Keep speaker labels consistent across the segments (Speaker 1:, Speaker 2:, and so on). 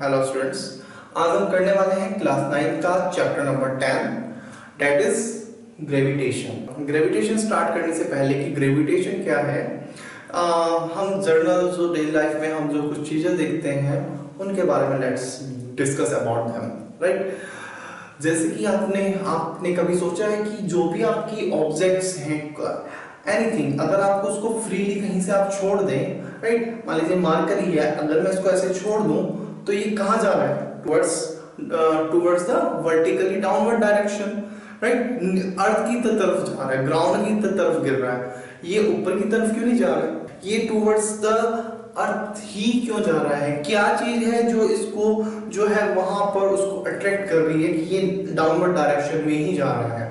Speaker 1: Hello students, आज हम करने वाले हैं क्लास 9 का chapter number 10 that is gravitation. Gravitation start करने से पहले कि ग्रेविटेशन क्या है, हम जर्नल जो डेली लाइफ में हम जो कुछ चीज़ें देखते हैं उनके बारे में let's discuss about them, right. जैसे कि आपने कभी सोचा है कि जो भी आपकी ऑब्जेक्ट्स हैं, एनीथिंग, अगर आपको उसको फ्रीली कहीं से आप छोड़ दें, राइट, मान लीजिए मार्कर ही है, अगर मैं इसको ऐसे छोड़ दूं तो ये कहाँ जा रहा है? Towards the vertically downward direction, right. Earth की तरफ जा रहा है, ग्राउंड की तरफ गिर रहा है। ये ऊपर की तरफ क्यों नहीं जा रहा है? ये टुवर्ड्स द अर्थ ही क्यों जा रहा है? क्या चीज है जो इसको जो है वहां पर उसको अट्रैक्ट कर रही है कि ये डाउनवर्ड डायरेक्शन में ही जा रहा है,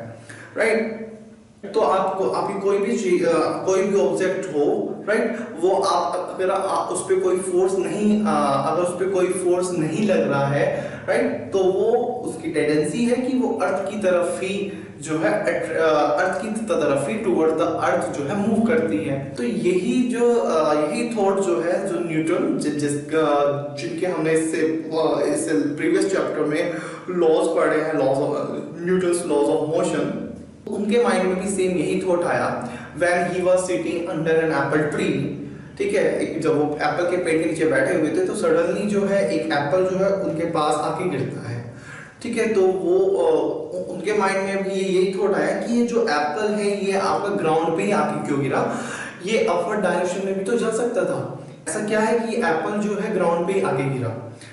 Speaker 1: राइट। तो आपकी कोई भी ऑब्जेक्ट हो, राइट, वो अगर आप उस पर कोई फोर्स नहीं अगर उस पर कोई फोर्स नहीं लग रहा है, राइट, तो वो उसकी टेंडेंसी है कि वो अर्थ की तरफ ही जो है अर्थ की तरफ ही टुवर्ड द अर्थ जो है मूव करती है। तो यही थॉट जो है, जो न्यूटन जिनके हमने इससे प्रीवियस चैप्टर में लॉज पढ़े हैं, न्यूटन्स लॉज ऑफ मोशन, उनके माइंड में भी सेम यही थॉट आया when he was sitting under an apple tree. ठीक है, जब वो एप्पल के पेड़ के नीचे बैठे हुए थे तो सडनली जो है एक एप्पल जो है उनके पास आके गिरता है। ठीक है, तो वो उनके माइंड में भी यही थॉट आया कि ये जो एप्पल है ये आपका ग्राउंड पे ही आके क्यों गिरा, ये अपवर्ड डायरेक्शन में भी तो जा सकता था। ऐसा क्या है कि एप्पल जो है ग्राउंड पे ही आके गिरा?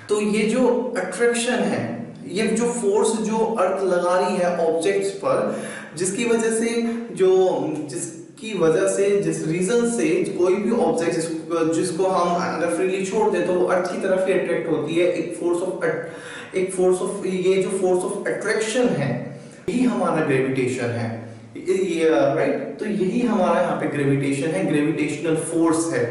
Speaker 1: तो ये जो अट्रैक्शन है, ये जो फोर्स जो अर्थ लगा रही है ऑब्जेक्ट्स पर, जिसकी वजह से जिस रीजन से कोई भी ऑब्जेक्ट जिसको हम अगर फ्रीली छोड़ दे तो वो अर्थ की तरफ ही अट्रैक्ट होती है। ये जो फोर्स ऑफ अट्रैक्शन है, यही हमारा ग्रेविटेशन है, ये राइट। तो यही हमारा यहाँ पे ग्रेविटेशन है, ग्रेविटेशनल फोर्स है,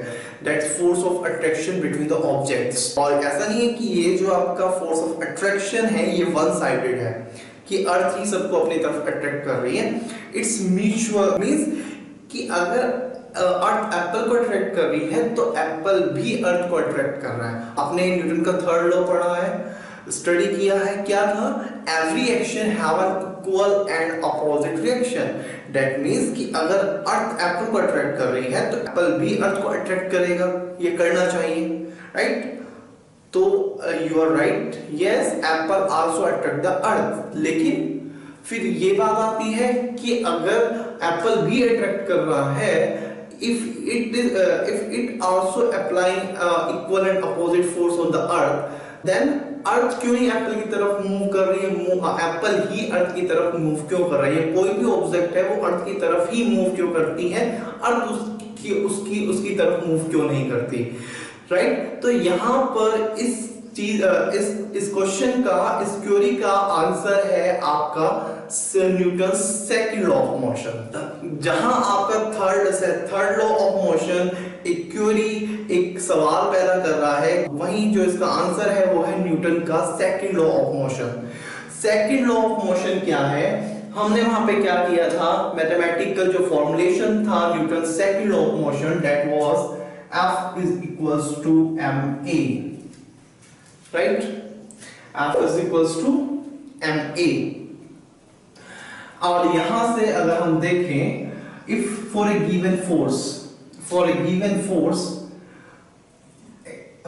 Speaker 1: that's force of attraction between the objects. और ऐसा नहीं है कि ये जो आपका फोर्स ऑफ अट्रैक्शन है ये वन साइडेड है कि अर्थ ही सबको अपनी तरफ अट्रैक्ट कर रही है। इट्स म्यूचुअल, मींस कि अगर अर्थ एप्पल को अट्रैक्ट कर रही है तो एप्पल भी अर्थ को अट्रैक्ट कर रहा है। आपने न्यूटन का थर्ड लॉ पढ़ा है, स्टडी किया है, क्या था? Every action have an equal and opposite reaction. That means कि अगर अर्थ एप्पल को अट्रैक्ट कर रही है तो एप्पल भी अर्थ को अट्रैक्ट करेगा, ये करना चाहिए, राइट। तो you are right, yes, apple also attract the earth. लेकिन फिर ये बात आती है कि अगर एप्पल भी अट्रैक्ट कर रहा है, if it also applying equal and opposite force on the earth, then अर्थ क्यों नहीं एप्पल की तरफ मूव कर रही है? एप्पल ही अर्थ की तरफ मूव क्यों कर रही है? कोई भी ऑब्जेक्ट है वो अर्थ की तरफ ही मूव क्यों करती है? अर्थ उसकी तरफ मूव क्यों नहीं करती, राइट। तो यहाँ पर इस क्वेश्चन का, इस क्वेरी का आंसर है आपका Newton second law of motion. जहां आपका थर्ड लॉ ऑफ मोशन एक क्वेरी, एक सवाल पैदा कर रहा है, वहीं जो इसका आंसर है वो है न्यूटन का second law of motion. Second law of motion क्या है? हमने वहां पे क्या किया था? मैथमेटिकल जो फॉर्मुलेशन था Newton second law of motion, that was F is equals to ma, right? F is equals to ma। और यहां से अगर हम देखें, if for a given force,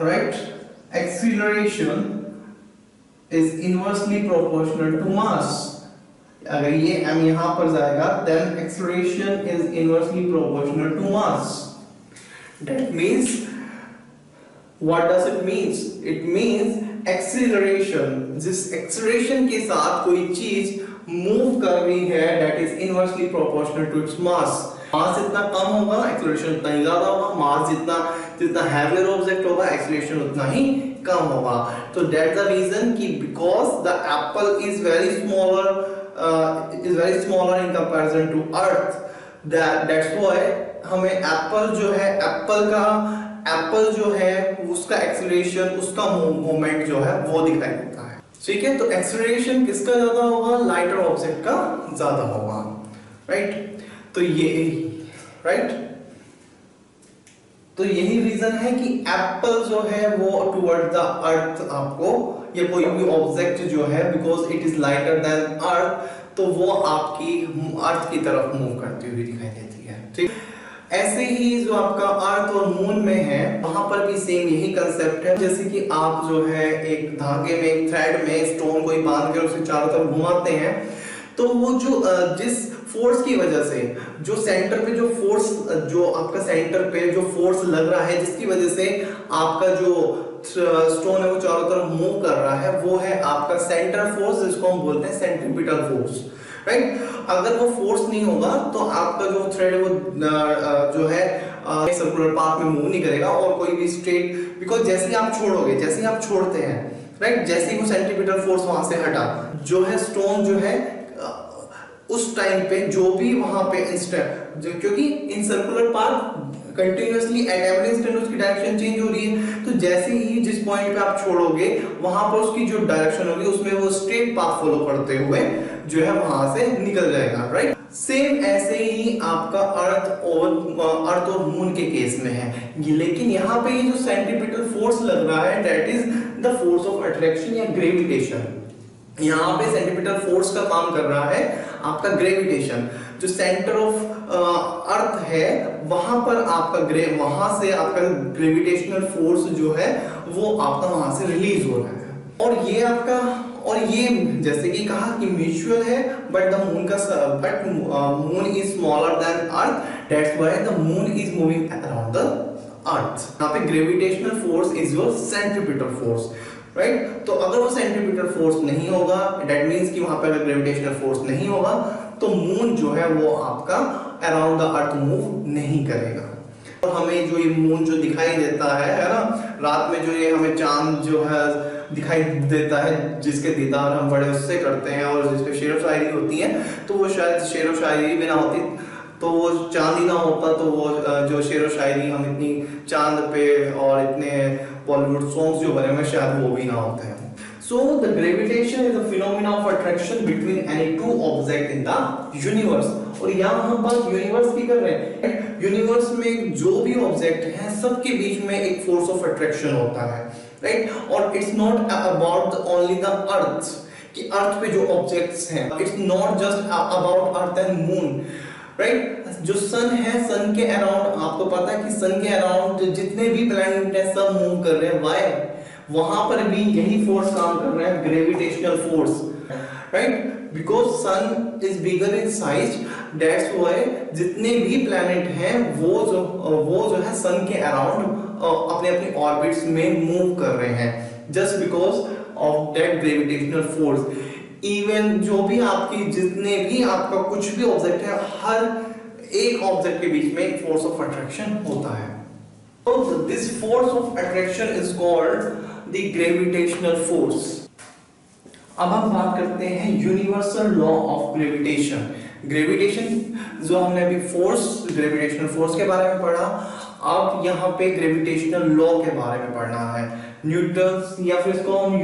Speaker 1: right, acceleration is inversely proportional to mass। अगर ये m यहां पर जाएगा, then acceleration is inversely proportional to mass। That means, what does it means? It means acceleration, जिस acceleration के साथ कोई चीज मूव कर रही है, that is inversely proportional to its mass। मास जितना कम होगा acceleration उतना ही ज्यादा होगा, मास जितना heavier object होगा acceleration उतना ही कम होगा। तो that's the reason कि because the apple is very smaller in comparison to earth, that's why हमें एप्पल जो है उसका एक्सीलरेशन, उसका मोमेंट जो है वो दिखाई देता है। ठीक है, तो एक्सीलरेशन किसका ज्यादा होगा? लाइटर ऑब्जेक्ट का ज्यादा होगा, राइट। तो ये राइट, तो यही रीजन है कि एप्पल जो है वो टुवर्ड द अर्थ आपको, या कोई भी ऑब्जेक्ट जो है because it is lighter than earth, तो वो आपकी अर्थ की तरफ मूव करती हुई दिखाई देती है। ठीक, ऐसे ही जो आपका अर्थ और मून में है वहां पर भी सेम यही कंसेप्ट है। जैसे कि आप जो है एक धागे में, एक थ्रेड में स्टोन को बांध कर उसे चारों तरफ घुमाते हैं, तो वो जो जिस फोर्स की वजह से जो सेंटर पे जो फोर्स, जो आपका सेंटर पे जो फोर्स लग रहा है, जिसकी वजह से आपका जो स्टोन है वो चारों तरफ मूव कर रहा है, वो है आपका सेंटर फोर्स, जिसको हम बोलते हैं सेंट्रीपिटल फोर्स, राइट। अगर वो फोर्स नहीं होगा तो आपका जो थ्रेड है वो जो है सर्कुलर पाथ में मूव नहीं करेगा और कोई भी स्ट्रेट, बिकॉज जैसे ही आप छोड़ोगे, जैसे ही आप छोड़ते हैं, राइट, जैसे ही वो सेंट्रीपिटल फोर्स वहां से हटा, जो है स्टोन जो है उस टाइम पे जो भी वहां पे इंस्टेंट, क्योंकि in circular path continuously at every instant उसकी डायरेक्शन चेंज हो रही है, तो जैसे ही जिस पॉइंट पे आप छोड़ोगे वहां पर उसकी जो डायरेक्शन होगी उसमें वो स्ट्रेट पाथ फॉलो करते हुए जो है वहां से निकल जाएगा, राइट। सेम ऐसे ही आपका अर्थ और मून के केस में है, लेकिन यहाँ पे ये जो सेंट्रीपिटल फोर्स लग रहा है that is the force of attraction या ग्रेविटेशन। यहाँ पे सेंट्रीपिटल फोर्स का काम कर रहा है आपका ग्रेविटेशन। जो सेंटर ऑफ अर्थ है वहां पर आपका वहां से आपका ग्रेविटेशनल फोर्स जो है वो आपका वहां से रिलीज हो रहा है, और ये आपका, और ये जैसे कि कहा कि म्यूचुअल है, बट द मून का moon is smaller than earth, that's why the moon is moving around the earth. यहाँ पे gravitational force is your centripetal force, right. तो अगर वो सेंट्रीपिटल फोर्स नहीं होगा, दैट मींस कि वहां पे अगर ग्रेविटेशनल फोर्स नहीं होगा तो मून जो है वो आपका अराउंड द अर्थ मूव नहीं करेगा। और हमें जो ये मून जो दिखाई देता है ना, रात में जो ये हमें चांद जो है दिखाई देता है, जिसके दीदार हम बड़े उससे करते हैं और जिसपे शेर शायरी होती है, तो वो शायद शेर शायरी भी ना होती तो वो चांद ही ना होता, तो वो जो शेर शायरी हम इतनी चांद पे और इतने बॉलीवुड सॉन्ग्स जो बने हुए शायद वो भी ना होते हैं। So the gravitation is a phenomenon of attraction between any two objects in the universe। और यहाँ हम बात यूनिवर्स की कर रहे हैं। यूनिवर्स में जो भी ऑब्जेक्ट हैं सबके बीच में एक फोर्स ऑफ अट्रैक्शन होता है, राइट। और it's not about only the earth, कि अर्थ पे जो ऑब्जेक्ट्स हैं, it's not just about earth and moon, right. जो सन है, सन के अराउंड आपको पता है कि सन के अराउंड जितने भी प्लैनेट हैं सब मूव कर रहे हैं, व्हाई? वहां पर भी यही फोर्स काम कर रहा है, gravitational force, right. Because sun is bigger in size, that's why जितने भी प्लैनेट हैं वो जो है सन के अराउंड अपने अपने ऑर्बिट्स में मूव कर रहे हैं, just because of that gravitational force. Even जो भी आपकी जितने भी आपका कुछ भी ऑब्जेक्ट है, हर एक ऑब्जेक्ट के बीच में एक फोर्स ऑफ अट्रैक्शन होता है। So this force of attraction is called the gravitational force। अब हम बात करते हैं universal law of gravitation. Gravitation जो हमने अभी फोर्स, ग्रेविटेशनल फोर्स के बारे में पढ़ा, अब यहाँ पे ग्रेविटेशनल लॉ के बारे में पढ़ना है। न्यूटन्स या फिर इसको हम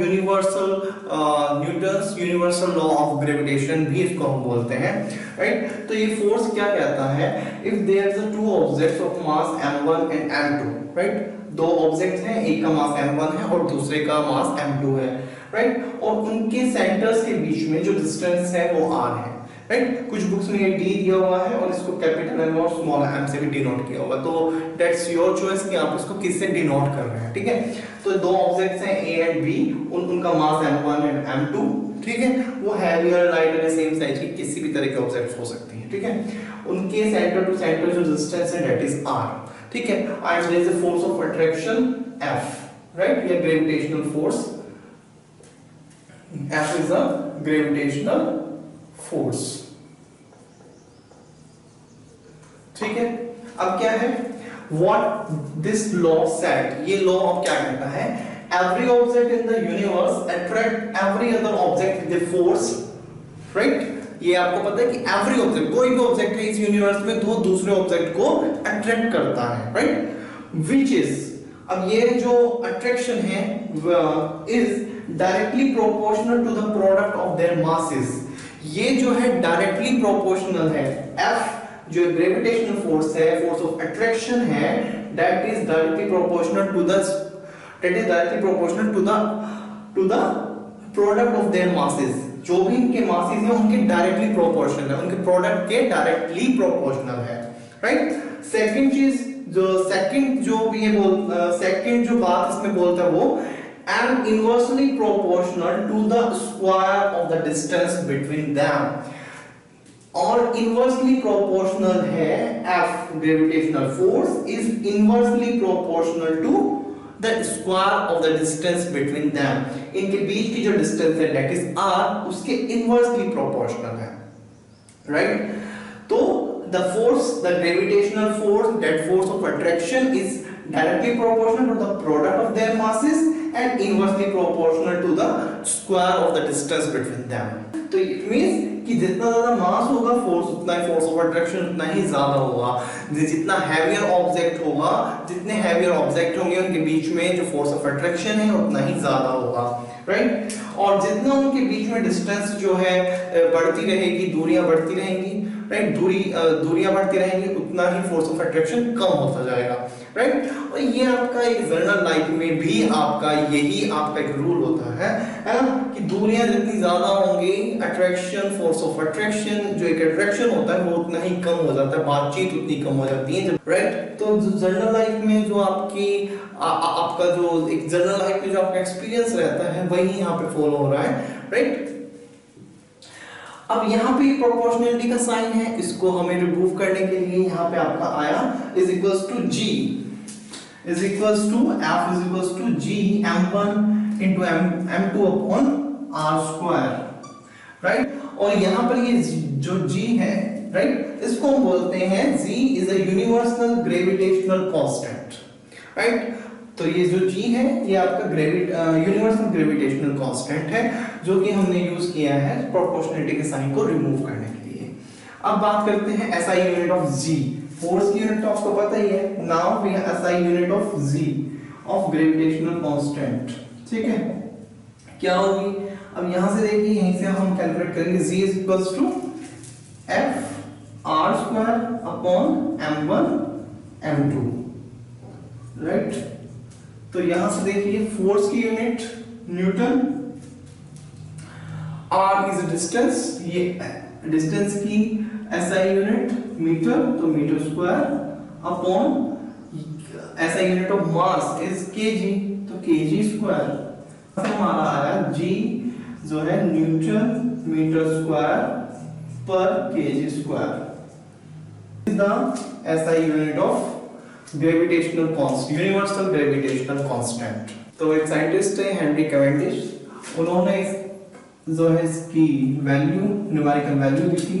Speaker 1: Newton's universal law of gravitation भी इसको हम बोलते हैं, राइट। तो ये फोर्स क्या कहता है, if there is two objects of mass m1 and m2, right. दो ऑब्जेक्ट्स हैं, एक का मास m1 है और दूसरे का मास m2 है, राइट। और उनके सेंटर्स के बीच में जो डिस्टेंस है वो r है, राइट। कुछ बुक्स में ये d दिया हुआ है और इसको कैपिटल M और स्मॉल m से भी डिनोट किया हुआ, तो दैट्स योर चॉइस कि आप इसको किससे डिनोट कर रहे हैं, ठीक है। तो दो ऑब्जेक्ट्स हैं a एंड b, उनका मास m1 एंड m2, ठीक है। वो हैवियर लाइटर है, सेम साइज की किसी भी तरह के ऑब्जेक्ट्स हो सकते हैं, ठीक है। उनके सेंटर टू सेंटर जो डिस्टेंस है दैट इज r, ठीक है। And there is a force of attraction F, right. ये gravitational force F is a gravitational force, ठीक है। अब क्या है, what this law said, ये लॉ अब क्या कहता है, every object in the universe attract every other object with a force, right। ये आपको पता है कि every object, कोई भी ऑब्जेक्ट है इस यूनिवर्स में तो दूसरे ऑब्जेक्ट को अट्रैक्ट करता है, right। which is, अब ये जो अट्रैक्शन है is directly proportional to the product of their masses। ये जो है डायरेक्टली प्रोपोर्शनल है, F जो ग्रेविटेशनल फोर्स है, फोर्स ऑफ अट्रैक्शन है, that is directly proportional to the product of their masses. जो भी इनके मासेस हैं उनके डायरेक्टली प्रोपोर्शनल है, उनके प्रोडक्ट के डायरेक्टली प्रोपोर्शनल है, राइट। सेकंड चीज सेकंड जो बात इसमें बोलता है वो and inversely proportional to the square of the distance between them। और इनवर्सली प्रोपोर्शनल है F gravitational force is inversely proportional to the square of the distance between them. इनके बीच की जो डिस्टेंस है दैट इज R, उसके inversely proportional है, right. तो the force, the gravitational force, that force of attraction is directly proportional to the product of their masses and inversely proportional to the square of the distance between them। तो it means कि जितना ज्यादा मास होगा force उतना ही force of attraction उतना ही ज्यादा होगा। जितना हैवियर ऑब्जेक्ट होगा, जितने हैवियर ऑब्जेक्ट होंगे उनके बीच में जो फोर्स ऑफ अट्रैक्शन है उतना ही ज्यादा होगा, राइट। और जितना उनके बीच में डिस्टेंस जो है बढ़ती रहेगी, दूरियां बढ़ती रहेंगी, राइट, दूरियां बढ़ती रहेंगी, उतना ही फोर्स ऑफ अट्रैक्शन कम होता जाएगा, राइट। और ये आपका एक जनरल लाइफ में भी आपका यही आपका एक रूल होता है ना, कि दूरियां जितनी ज्यादा होंगी अट्रैक्शन, फोर्स ऑफ अट्रैक्शन जो एक अट्रैक्शन होता है वो उतना ही कम हो जाता है, बातचीत उतनी कम हो जाती है, राइट। तो जनरल लाइफ में जो आपका जो एक जनरल लाइफ में जो आपका एक्सपीरियंस रहता है वही यहाँ पे फॉलो हो रहा है, राइट। अब यहाँ पे प्रोपोर्शनलिटी का साइन है, इसको हमें रिमूव करने के लिए यहाँ पे आपका आया is equals to G is equals to F is equals to G m1 into m2 upon r square, right. और यहाँ पर ये जो G है, राइट, इसको हम बोलते हैं G is a universal gravitational constant, right. तो ये जो G है ये आपका यूनिवर्सल ग्रेविटेशनल कांस्टेंट है जो कि हमने यूज किया है प्रोपोर्शनलिटी के साइन को रिमूव करने के लिए। अब बात करते हैं SI unit of G। Force की यूनिट तो आपको पता ही है, now we have SI unit of G of gravitational constant, ठीक है। क्या होगी, अब यहां से देखिए, यहीं से हम कैलकुलेट करेंगे G is equals to F R square upon m1 m2, right. तो यहां से देखिए फोर्स की unit newton, R is distance, ये डिस्टेंस की SI यूनिट मीटर, तो metre square upon SI unit of mass is kg, तो kg स्क्वायर। हमारा आया G जो है न्यूटन मीटर स्क्वायर पर kg square is the SI unit of gravitational constant, universal gravitational constant. तो एक साइंटिस्ट है हेनरी कैवेंडिश, उन्होंने जो है इसकी वैल्यू, न्यूमेरिकल वैल्यू दी थी,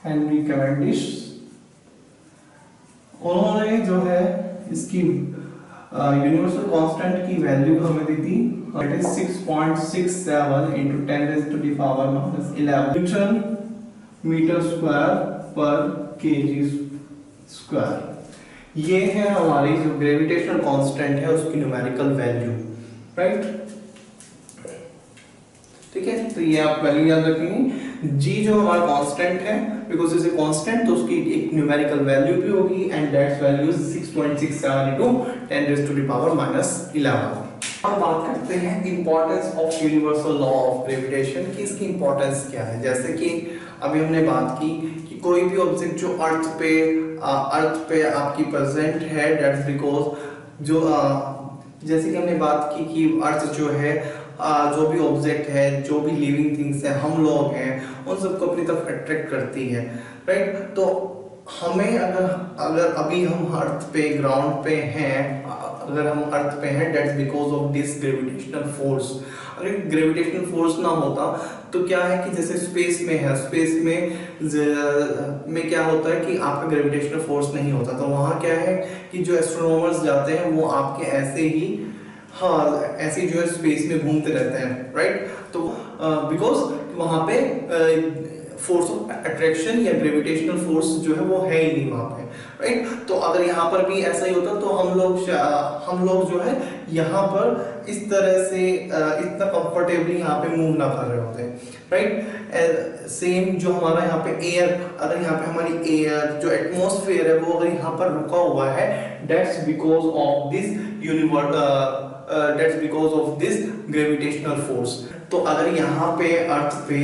Speaker 1: हेनरी कैवेंडिश। उन्होंने जो है इसकी यूनिवर्सल कांस्टेंट की वैल्यू हमें दी थी, that is 6.67 into 10⁻⁻11 newton metre square पर kg स्क्वायर। ये है हमारी जो ग्रेविटेशनल कांस्टेंट है उसकी न्यूमेरिकल वैल्यू, राइट, ठीक है। तो ये आप वैल्यू याद रखेंगे। G जो हमारा कांस्टेंट है, बिकॉज इज ए कांस्टेंट, तो उसकी एक न्यूमेरिकल वैल्यू भी होगी and that's value is 6.67 into 10⁻⁻11। अब बात करते हैं importance of universal law of gravitation की, इसकी इंपॉर्टेंस क्या है। जैसे कि अभी हमने बात की कि कोई भी ऑब्जेक्ट जो अर्थ पे आपकी प्रेजेंट है, दैट्स बिकॉज जो जैसे कि हमने बात की कि अर्थ जो है जो भी ऑब्जेक्ट है, जो भी लिविंग थिंग्स है, हम लोग हैं, उन सबको अपनी तरफ अट्रैक्ट करती है, राइट। तो हमें अगर अभी हम अर्थ पे ग्राउंड पे हैं, अगर हम अर्थ पे हैं, that's because of this gravitational force. अगर ग्रेविटेशनल फोर्स ना होता तो क्या है कि जैसे स्पेस में है, स्पेस में क्या होता है कि आपका ग्रेविटेशनल फोर्स नहीं होता, तो वहाँ क्या है कि जो एस्ट्रोनॉमर्स जाते हैं वो आपके ऐसे ही ऐसे जो है स्पेस में घूमते रहते हैं, राइट। तो बिकॉज वहाँ पे फोर्स ऑफ अट्रैक्शन या ग्रेविटेशनल फोर्स जो है वो है ही नहीं वहां पे, राइट। तो अगर यहाँ पर भी ऐसा ही होता तो हम लोग जो है यहाँ पर इस तरह से इतना कंफर्टेबली यहाँ पे मूव ना कर रहे होते, राइट। सेम जो हमारा यहाँ पे एयर, अगर यहाँ पे हमारी एयर जो एटमॉस्फेयर है वो अगर यहाँ पर रुका हुआ है, that's because of this gravitational force. तो अगर यहाँ पे अर्थ पे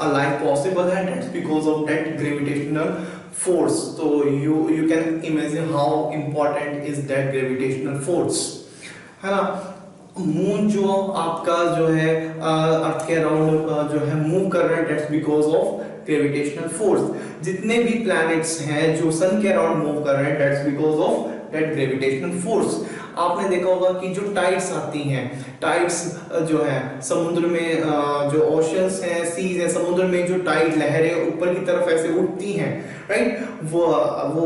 Speaker 1: लाइफ पॉसिबल है, that's because of that gravitational force. तो you can imagine how important is that gravitational force, है ना। मून जो आपका जो है अर्थ के अराउंड जो है मूव कर रहा है, that's because of gravitational force. जितने भी प्लैनेट्स हैं जो सन के अराउंड मूव कर रहे हैं, that's because of that gravitational force. आपने देखा होगा कि जो टाइड्स आती हैं, टाइड्स जो है समुद्र में, जो ओशंस हैं, सीज हैं, समुद्र में जो टाइड लहरें ऊपर की तरफ ऐसे उठती हैं, राइट, वो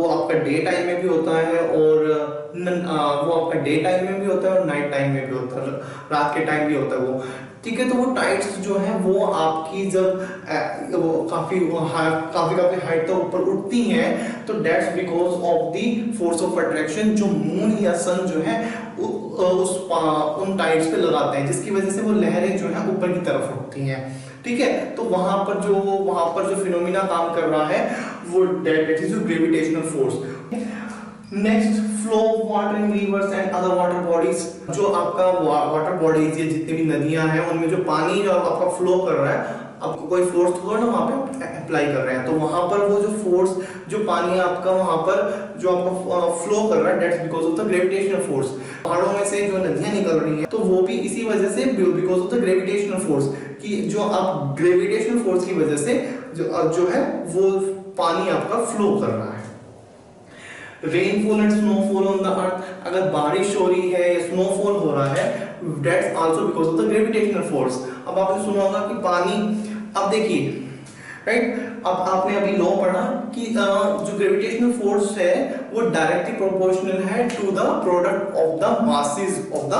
Speaker 1: आपका डे टाइम में भी होता है और वो आपका डे टाइम में भी होता है और नाइट टाइम में भी होता है, रात के टाइम भी होता है वो, ठीक है। तो वो टाइड्स जो है वो आपकी जब वो काफी हाइट तक ऊपर उठती हैं, तो that's because of the force of attraction जो मून या सन जो है उन टाइड्स पे लगाते हैं, जिसकी वजह से वो लहरें जो है ऊपर की तरफ उठती हैं, ठीक है। तो वहां पर जो फिनोमिना काम कर रहा है वो that is gravitational force. Next, flow of water in reverse and other water bodies. जो आपका वाटर बॉडीज, ये जितनी भी नदियां हैं उनमें जो पानी जो आपका फ्लो कर रहा है, आपको कोई फोर्स थोड़ा ना वहां पे अप्लाई कर रहे हैं, तो वहां पर वो जो फोर्स जो पानी आपका वहां पर जो आपका फ्लो कर रहा है, that's because of the gravitational force. पहाड़ों में से जो नदियां निकल रही हैं तो वो भी इसी वजह से, because of the gravitational force, कि जो आप ग्रेविटेशनल फोर्स की वजह से जो है वो पानी आपका फ्लो कर रहा है। Rainfall and snowfall on the earth, अगर बारिश हो रही है या स्नोफॉल हो रहा है, that's also because of the gravitational force. अब आपने सुना होगा कि पानी, अब देखिए, राइट, अब आपने अभी लॉ पढ़ा कि जो ग्रेविटेशनल फोर्स है वो डायरेक्टली प्रोपोर्शनल है to the product of the masses of the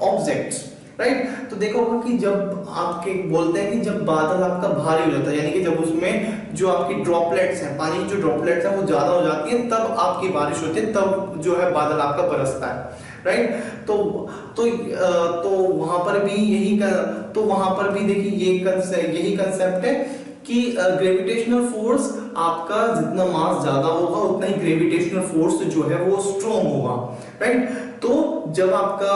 Speaker 1: objects, right. तो देखो कि जब आपके बोलते हैं कि जब बादल आपका भारी हो जाता है, यानी कि जब उसमें जो आपकी ड्रॉपलेट्स हैं, पानी की जो ड्रॉपलेट्स हैं वो ज्यादा हो जाती है, तब आपकी बारिश होती है, तब जो है बादल आपका बरसता है, राइट। तो वहां पर भी देखिए यही कंसेप्ट है कि ग्रेविटेशनल फोर्स आपका जितना मास ज्यादा होगा उतना ही ग्रेविटेशनल फोर्स जो है वो स्ट्रॉन्ग होगा, राइट। तो जब आपका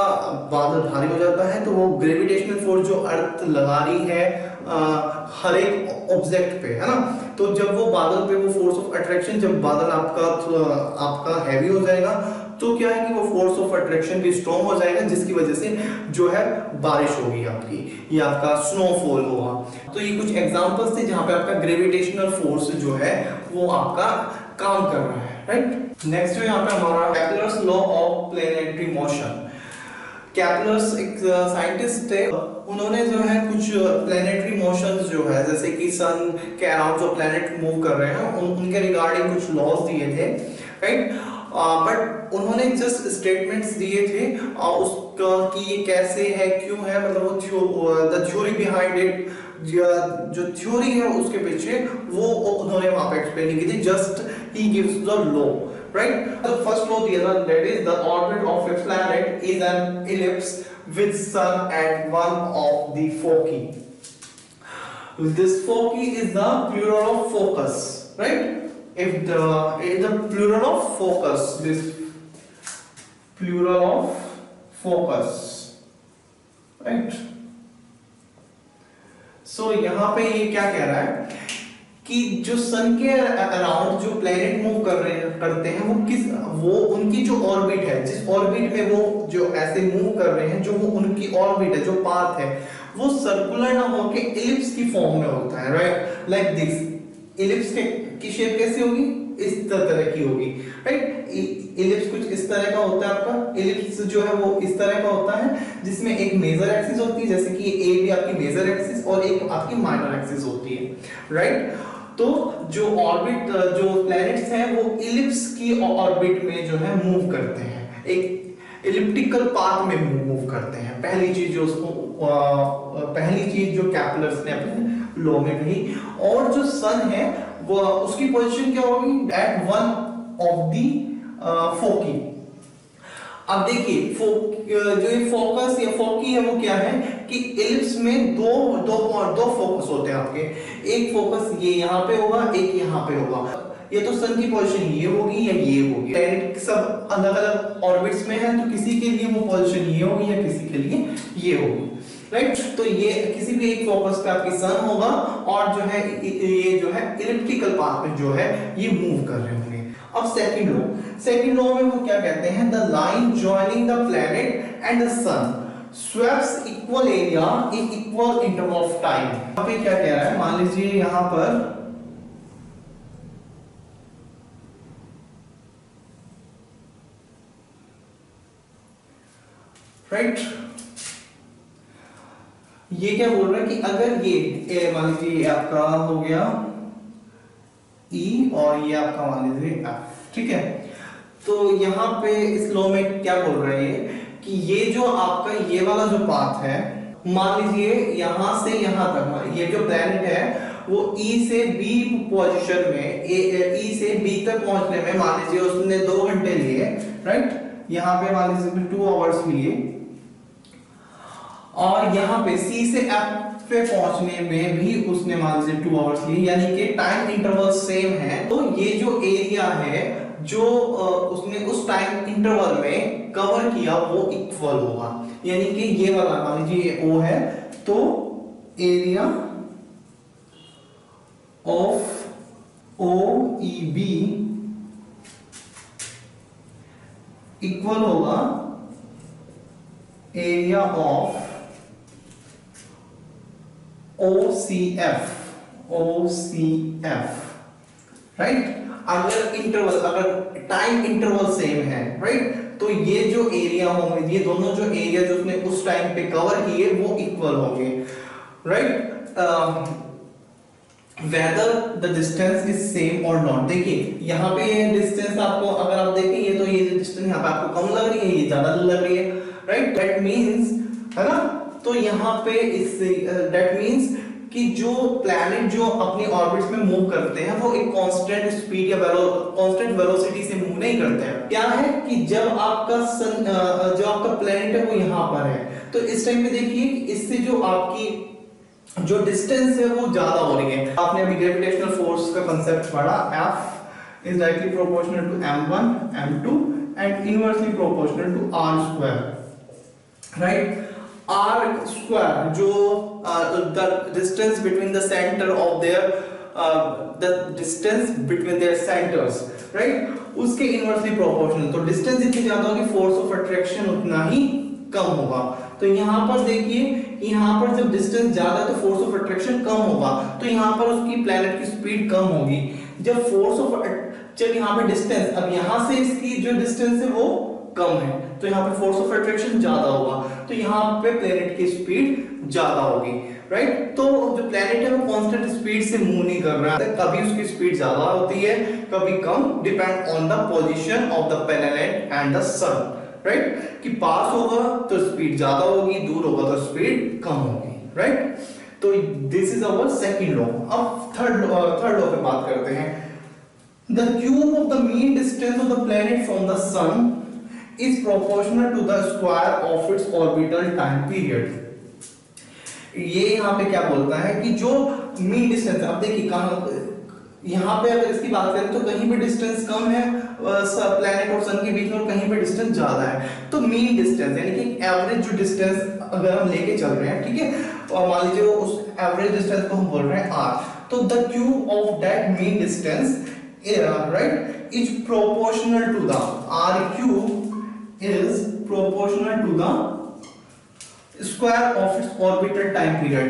Speaker 1: बादल भारी हो जाता है तो वो ग्रेविटेशनल फोर्स जो अर्थ लगा रही है हर एक ऑब्जेक्ट पे, है ना, तो जब वो बादल पे वो फोर्स ऑफ अट्रैक्शन, जब बादल आपका हैवी हो जाएगा तो क्या है कि वो फोर्स ऑफ अट्रैक्शन भी स्ट्रॉन्ग हो जाएगा, जिसकी वजह से जो है बारिश होगी आपकी, ये आपका स्नोफॉल होगा। तो ये कुछ एग्जांपल्स थे जहां पे आपका ग्रेविटेशनल फोर्स जो है वो आपका काम कर रहा है, राइट। नेक्स्ट यहाँ पे हमारा Kepler's law of planetary motion. Kepler's एक साइंटिस्ट थे, उन्होंने जो है कुछ प्लैनेटरी मोशंस जो है, जैसे कि सन के अराउंड जो प्लैनेट मूव कर रहे हैं उनके रिगार्डिंग कुछ लॉज दिए थे, राइट। बट उन्होंने जस्ट स्टेटमेंट्स दिए थे उसका कि ये कैसे है, क्यों है, मतलब वो द थ्योरी बिहाइंड इट, जो थ्योरी है उसके पीछे वो उन्होंने वहां पे एक्सप्लेन की थी। Just he gives the law, right? The first law दिया था, that is the orbit of a planet is an ellipse with sun at one of the foci. This foci is the plural of focus, right? If the plural of focus, this plural of focus, right? So यहाँ पे ये क्या कह रहा है कि जो सन के अराउंड जो प्लेनेट मूव करते हैं वो उनकी जो ऑर्बिट है, जिस ऑर्बिट में वो जो ऐसे मूव कर रहे हैं, जो वो उनकी ऑर्बिट है, जो पाथ है, वो सर्कुलर ना होके इलिप्स की फॉर्म में होता है, राइट, लाइक दिस। इलिप्स की शेप कैसी होगी, इस तरह की होगी, राइट। इलिप्स कुछ इस तरह का होता है आपका, इलिप्स जो है वो इस तरह का होता है, जिसमें एक मेजर एक्सिस होती है, जैसे कि ए भी आपकी मेजर एक्सिस और एक आपकी माइनर एक्सिस होती है, राइट। तो जो ऑर्बिट, जो प्लैनेट्स हैं वो इलिप्स की ऑर्बिट में जो है मूव करते हैं, एक इलिप्टिकल पाथ में मूव करते हैं। पहली चीज जो केपलर्स ने अपने लॉ में कहीं, और जो सन है वो उसकी पोजीशन क्या होगी, एट वन ऑफ दी फोकी। अब देखिए जो ये फोकस या फोकी है वो क्या है कि एलिप्स में दो फोकस होते हैं आपके, एक फोकस ये यहाँ पे होगा, एक यहाँ पे होगा। ये तो सन की पोजीशन ये होगी या ये होगी, प्लैनेट सब अलग अलग ऑर्बिट्स में है, तो किसी के लिए वो पोजीशन ये होगी या किसी के लिए ये होगी, राइट। तो ये किसी भी एक फोकस पे आपकी सन होगा, और जो है ये जो है इलिप्टिकल पाथ में जो है ये मूव कर रहे होंगे। अब सेकंड लॉ में वो क्या कहते हैं, the line joining the planet and the sun sweeps equal area in equal interval of time. यहाँ पे क्या कह रहा है, मान लीजिए यहां पर राइट, ये क्या बोल रहा है कि अगर ये मान लीजिए आपका हो गया E और ये आपका मान लीजिए F, ठीक है। तो यहाँ पे इस लॉ में क्या बोल रहा है कि ये जो आपका ये वाला जो पाथ है, मान लीजिए यहां से यहां तक ये जो प्लैनेट है वो E से B पोजीशन में E से B तक पहुंचने में मान लीजिए उसने 2 घंटे लिए, राइट। यहाँ पे मान लीजिए 2 आवर्स लिए, और यहाँ पे C से F पे पहुंचने में भी उसने मान लीजिए 2 आवर्स लिए, यानी कि टाइम इंटरवल सेम है। तो ये जो एरिया है जो उसने उस टाइम इंटरवल में कवर किया वो इक्वल होगा, यानी कि ये वाला मान लीजिए ये O है, तो एरिया ऑफ OEB इक्वल होगा एरिया ऑफ OCF, राइट। अगर टाइम इंटरवल सेम है, राइट, तो ये जो एरिया होंगे, ये दोनों जो एरिया जो उसने उस टाइम पे कवर किए वो इक्वल होंगे, right. Whether the distance is same और नॉट। देखिए यहाँ पे ये डिस्टेंस आपको अगर आप देखें, ये तो ये डिस्टेंस यहाँ पे आपको कम लग रही है, ये ज्यादा लग रही है, राइट। दैट मींस, है ना, तो यहाँ पे इससे दैट मींस कि जो प्लैनेट जो अपनी ऑर्बिट्स में मूव करते हैं वो एक कांस्टेंट स्पीड या कांस्टेंट वेलोसिटी से मूव नहीं करते हैं। क्या है कि जब आपका सन जो आपका प्लैनेट है वो यहाँ पर है, तो इस टाइम पे देखिए इससे जो आपकी जो डिस्टेंस है वो ज्यादा हो रही है। आपने अभी ग्रेविटेशनल फोर्स का कांसेप्ट पढ़ा, F is directly proportional to m1 m2 and inversely proportional to r square, right। r square जो the distance between the center of their the distance between their centers, right, उसके inversely proportional. तो distance जितनी ज्यादा होगी force of attraction उतना ही कम होगा। तो यहाँ पर देखिए कि यहाँ पर जब डिस्टेंस ज्यादा है तो फोर्स ऑफ अट्रैक्शन कम होगा, तो यहाँ पर उसकी प्लैनेट की स्पीड कम होगी। जब यहाँ पे डिस्टेंस, अब यहाँ से इसकी जो डिस्टेंस है वो कम है, तो यहाँ पे फोर्स ऑफ अट्रैक्शन ज्यादा होगा, तो यहाँ पे प्लैनेट की स्पीड ज्यादा होगी, राइट। तो जो प्लैनेट है वो कांस्टेंट स्पीड से मूव नहीं कर रहा है, कभी उसकी स्पीड ज्यादा होती है कभी कम, depend on the position of the planet and the sun, right. कि पास होगा तो स्पीड ज्यादा होगी, दूर होगा तो स्पीड कम होगी, राइट। तो this is our second law. अब थर्ड लॉ पे बात करते हैं। The cube of the mean distance of the planet from the sun is proportional to the square of its orbital time period। ये यहाँ पे क्या बोलता है कि जो मीन डिस्टेंस, अब देखिए कहाँ, यहाँ पे अगर इसकी बात करें तो कहीं पे डिस्टेंस कम है प्लैनेट और सन के बीच में, और कहीं पे डिस्टेंस ज्यादा है। तो मीन डिस्टेंस यानी कि एवरेज जो डिस्टेंस अगर हम लेके चल रहे हैं, ठीक है, और मान लीजिए उस एवरेज डिस्टेंस को हम बोल रहे हैं r, तो the cube of that mean distance right is proportional to the r cube is proportional to the square of its orbital time period।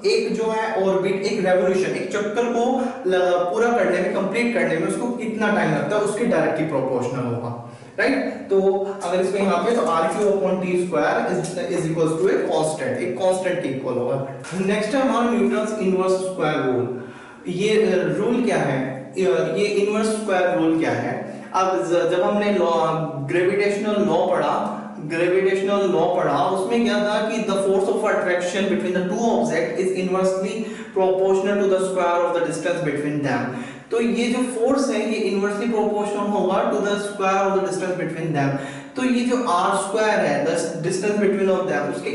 Speaker 1: एक जो है ऑर्बिट, एक रेवोल्यूशन, एक चक्कर को पूरा करने में, कंप्लीट करने में उसको कितना टाइम लगता है उसके डायरेक्टली प्रोपोर्शनल होगा, राइट। तो अगर इसमें यहाँ पे तो r cube upon t square is equals to एक कांस्टेंट के इक्वल होगा। नेक्स्ट है हमारा न्यूटन्स इनवर्स स्क्वायर रूल। ये रूल क्या है, ये इनवर्स स्क्वायर रूल क्या है। अब जब हमने लॉ ग्रेविटेशनल लॉ पढ़ा, ग्रेविटेशनल ग्रेविटेशनल लॉ पढ़ा, उसमें क्या था कि the force of attraction between the two object is inversely proportional to the square of the distance between them. तो ये जो फोर्स है ये इनवर्सली प्रोपोर्शनल होगा to the square of the distance between them. तो ये जो r स्क्वायर है the distance between of them उसके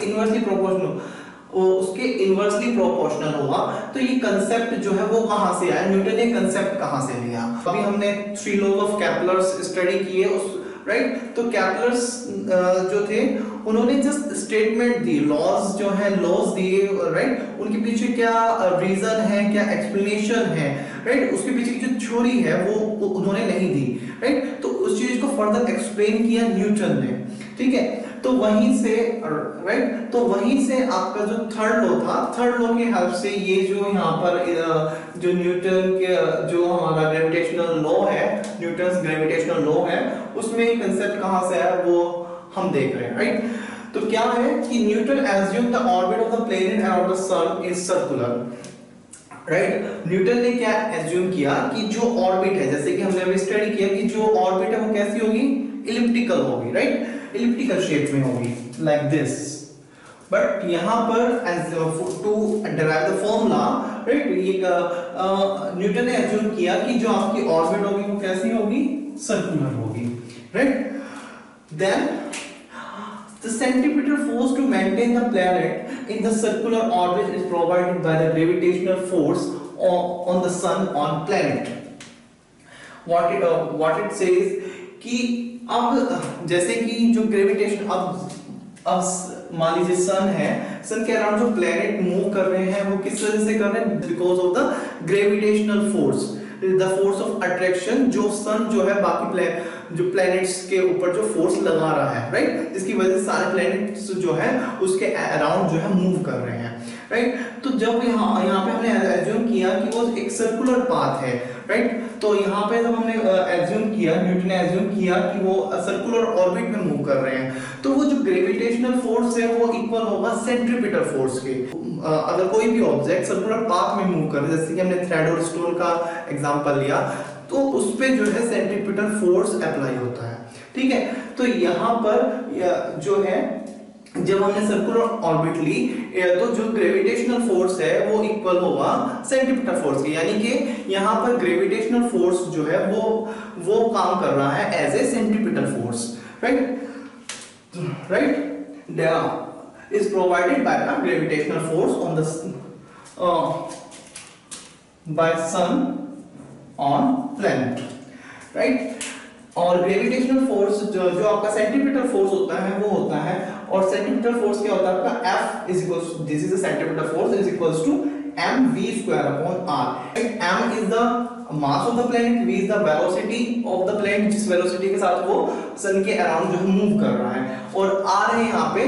Speaker 1: इनवर्सली प्रोपोर्शनल होगा। तो ये कंसेप्ट जो है वो कहां से आया, न्यूटन ने कंसेप्ट कहां से लिया? अभी हमने three laws of Kepler's study किए उस राइट। तो केपलर्स जो थे उन्होंने जस्ट स्टेटमेंट दी, लॉज जो है लॉज दिए राइट, उनके पीछे क्या रीजन है, क्या एक्सप्लेनेशन है राइट, उसके पीछे की जो थ्योरी है वो उन्होंने नहीं दी राइट। तो उस चीज को फर्दर एक्सप्लेन किया न्यूटन ने, ठीक है। तो वहीं से राइट, तो वहीं से आपका जो थर्ड लॉ था, थर्ड लॉ की हेल्प से ये जो यहाँ पर जो न्यूटन के जो हमारा ग्रेविटेशनल लॉ है, न्यूटन्स ग्रेविटेशनल लॉ है, उसमें कंसेप्ट कहां से आया वो हम देख रहे हैं राइट। तो क्या है कि Newton assume the orbit of the planet around the sun is circular right. Newton ने क्या एज्यूम किया कि जो ऑर्बिट है, जैसे कि हमने अभी स्टडी किया कि जो ऑर्बिट है वो कैसी होगी, इलिप्टिकल होगी राइट, इलिप्टिकल शेप में होगी लाइक दिस। बट यहाँ पर as to derive the formula right, ये न्यूटन ने एज्यूम किया कि जो आपकी ऑर्बिट होगी वो कैसी होगी, सर्कुलर होगी right. Then the centripetal force to maintain the planet in the circular orbit is provided by the gravitational force on the sun on planet. What it says कि अब जैसे कि जो ग्रेविटेशन अब मान लीजिए सन है, सन के अराउंड जो प्लैनेट मूव कर रहे हैं वो किस वजह से कर रहे हैं, because of the gravitational force, the force of attraction जो सन जो है बाकी जो प्लैनेट्स के ऊपर जो फोर्स लगा रहा है राइट, जिसकी वजह से सारे प्लैनेट्स जो है उसके अराउंड जो है मूव कर रहे हैं राइट। तो जब यहाँ पे हमने एज्यूम किया कि वो एक सर्कुलर पाथ है राइट, तो यहाँ पे जब हमने एज्यूम किया, न्यूटन ने एज्यूम किया कि वो सर्कुलर ऑर्बिट में मूव कर रहे हैं, तो वो जो ग्रेविटेशनल फोर्स है वो इक्वल होगा सेंट्रीपिटल फोर्स के। अगर कोई भी ऑब्जेक्ट सर्कुलर पाथ में मूव कर रहा है, जैसे कि हमने थ्रेड और स्टोन का एग्जांपल लिया, तो उस पे जो है सेंट्रीपिटल फोर्स अप्लाई होता है, ठीक है। तो यहाँ पर जो है जब हमने सर्कुलर ऑर्बिट ली तो जो ग्रेविटेशनल फोर्स है वो इक्वल होगा सेंट्रीपिटल फोर्स के, यानी कि यहाँ पर ग्रेविटेशनल फोर्स जो है वो काम कर रहा है as a centripetal force right is provided by the gravitational force on the by sun on planet right। और ग्रेविटेशनल फोर्स जो आपका सेंट्रीपिटल फोर्स होता है वो होता है, और सेंट्रीपिटल फोर्स क्या होता है आपका F is equals to, this is the centripetal force is equals to mv square upon r right? m is the mass of the planet, v is the velocity of the planet, जिस velocity के साथ वो सन के around जो move कर रहा है, और r है यहाँ पे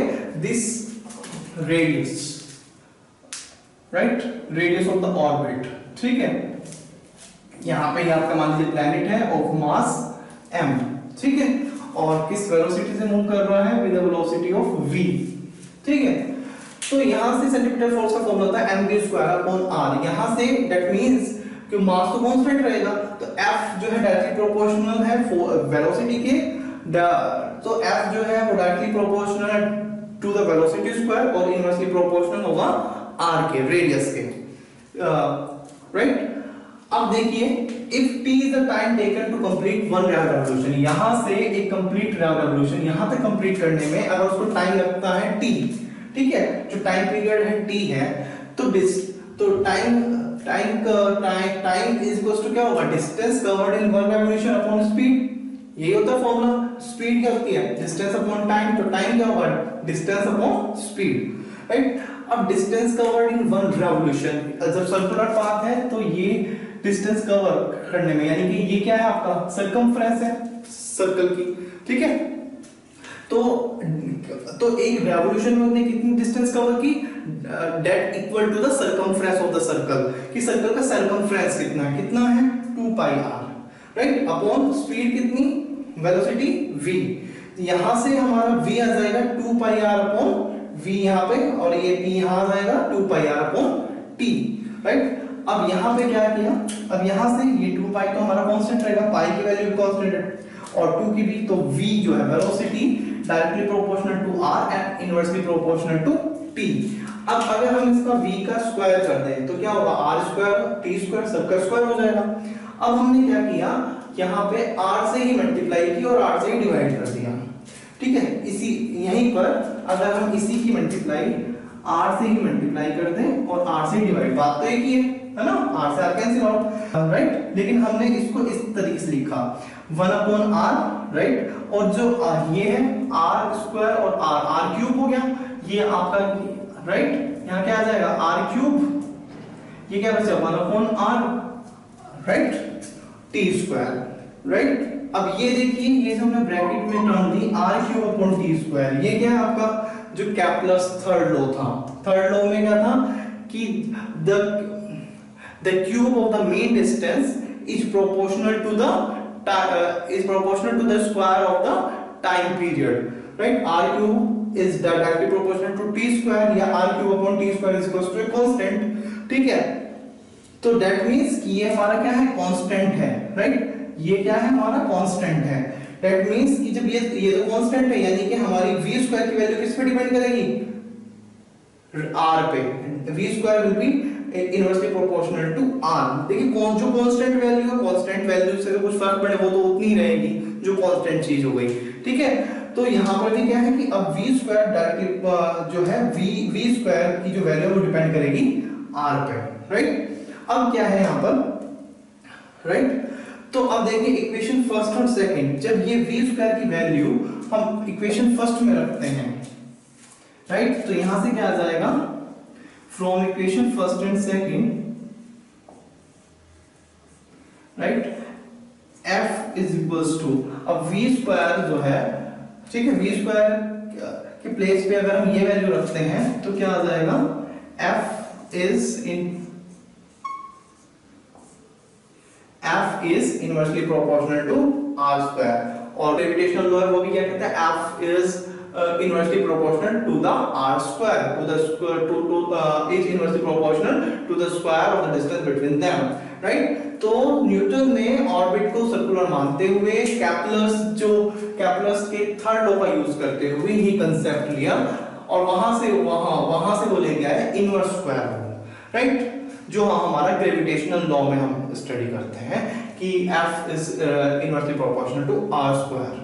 Speaker 1: this radius right, radius of the orbit, ठीक है। यहाँ पे आपका मान लीजिए प्लैनेट है ऑफ मास m, ठीक है, और किस वेलोसिटी से मूव कर रहा है, with the velocity of v, ठीक है। तो यहाँ से सेंट्रीपिटल फोर्स का फॉर्मूला होता है mv स्क्वायर अपॉन r। यहाँ से दैट मींस कि मास तो कांस्टेंट रहेगा, तो f जो है डायरेक्टली प्रोपोर्शनल है वेलोसिटी के, तो f जो है वो डायरेक्टली प्रोपोर्शनल है टू द वेलोसिटी स्क्वायर और इनवर्सली प्रोपोर्शनल होगा r के रेडियस के राइट। अब देखिए if t is the time taken to complete one revolution, यहां से एक कंप्लीट रेवोल्यूशन यहां तक कंप्लीट करने में अगर उसको टाइम लगता है t, ठीक है, जो टाइम पीरियड है t है, तो टाइम इज इक्वल्स टू क्या होगा, distance covered in one revolution upon speed. यही होता है फॉर्मूला, स्पीड क्या होती है, डिस्टेंस अपॉन टाइम, तो टाइम क्या होगा, डिस्टेंस अपॉन स्पीड राइट। अब distance covered in one revolution, जब सर्कुलर पाथ है तो ये डिस्टेंस कवर करने में, यानी कि ये क्या है आपका सर्कमफ्रेंस है सर्कल की, ठीक है। तो एक रेवोल्यूशन में उसने कितनी डिस्टेंस कवर की, that equal to the circumference of the circle, कि सर्कल का सर्कमफ्रेंस कितना है 2 pi r right, upon speed कितनी, वेलोसिटी v। यहां से हमारा v आ जाएगा 2 पाई r अपॉन v यहाँ पे, और ये t यहां आ जाएगा 2 pi r upon t right. अब यहाँ पे क्या किया, अब यहाँ से ये 2 पाई तो हमारा कांस्टेंट रहेगा, पाई की वैल्यू भी कांस्टेंट है और 2 की भी, तो v जो है velocity directly proportional to r and inversely proportional to t। अब अगर हम इसका v का स्क्वायर कर दें तो क्या होगा, r स्क्वायर t स्क्वायर सबका स्क्वायर हो जाएगा। अब हमने क्या किया, यहाँ पे r से ही मल्टीप्लाई की और r से ही डिवाइड कर दिया, ठीक है। इसी यहीं पर अगर हम इसी की मल्टीप्लाई r से ही मल्टीप्लाई कर दें और r से ही डिवाइड, बात तो एक ही है ना, r से r कैंसिल आउट, राइट। लेकिन हमने इसको इस तरीके से लिखा 1/r, राइट। और जो ये है r स्क्वायर और r क्यूब हो गया, ये आपका राइट, यहाँ क्या आ जाएगा r क्यूब, ये क्या बचा 1/r, right, t square, right. अब ये देखिए, ये जो हमने ब्रैकेट में टर्म दी r³/t², ये क्या है आपका जो कैपलर्स थर्ड लॉ था। थर्ड लॉ में क्या था कि the cube of the mean distance is proportional to the square of the time period, right। r³ is directly proportional to t² या r³/t² is equal to a constant, ठीक है। तो that means कि ये हमारा क्या है, कांस्टेंट है, राइट। ये क्या है हमारा कांस्टेंट है। दैट मींस कि जब ये तो कांस्टेंट है, यानी कि हमारी v स्क्वायर की वैल्यू किस पे डिपेंड करेगी, r पे। v square will be inversely proportional to r। देखिए कौन जो कांस्टेंट वैल्यू है, कांस्टेंट वैल्यू से तो कुछ फर्क पड़े वो तो उतनी ही रहेगी जो कांस्टेंट चीज हो गई, ठीक है। तो यहाँ पर भी क्या है कि अब v स्क्वायर डायरेक्टली जो है v स्क्वायर की जो वैल्यू वो डिपेंड करेगी r पे, राइट। अब क्या है यहाँ पर, राइट। तो अब देखिए इक्वेशन फर्स्ट और सेकंड, जब ये v स्क्वायर की वैल्यू हम इक्वेशन फर्स्ट में रखते हैं, राइट, तो यहां से क्या आ जाएगा, from equation first and second, right, f is equals to, अब v स्क्वायर जो है, ठीक है, v स्क्वायर के प्लेस पे अगर हम ये वैल्यू रखते हैं तो क्या आ जाएगा, f is inversely proportional to r square। और ग्रेविटेशनल लॉ है वो भी क्या कहता है, f is inversely proportional to the r square, is inversely proportional to the square of the distance between them, right। तो न्यूटन ने ऑर्बिट को सर्कुलर मानते हुए कैपलर्स के थर्ड लॉ का यूज करते हुए ही कंसेप्ट लिया और वहां से वो ले गया है इनवर्स स्क्वायर, राइट, जो हमारा ग्रेविटेशनल लॉ में हम स्टडी करते हैं कि f is inversely proportional to r square।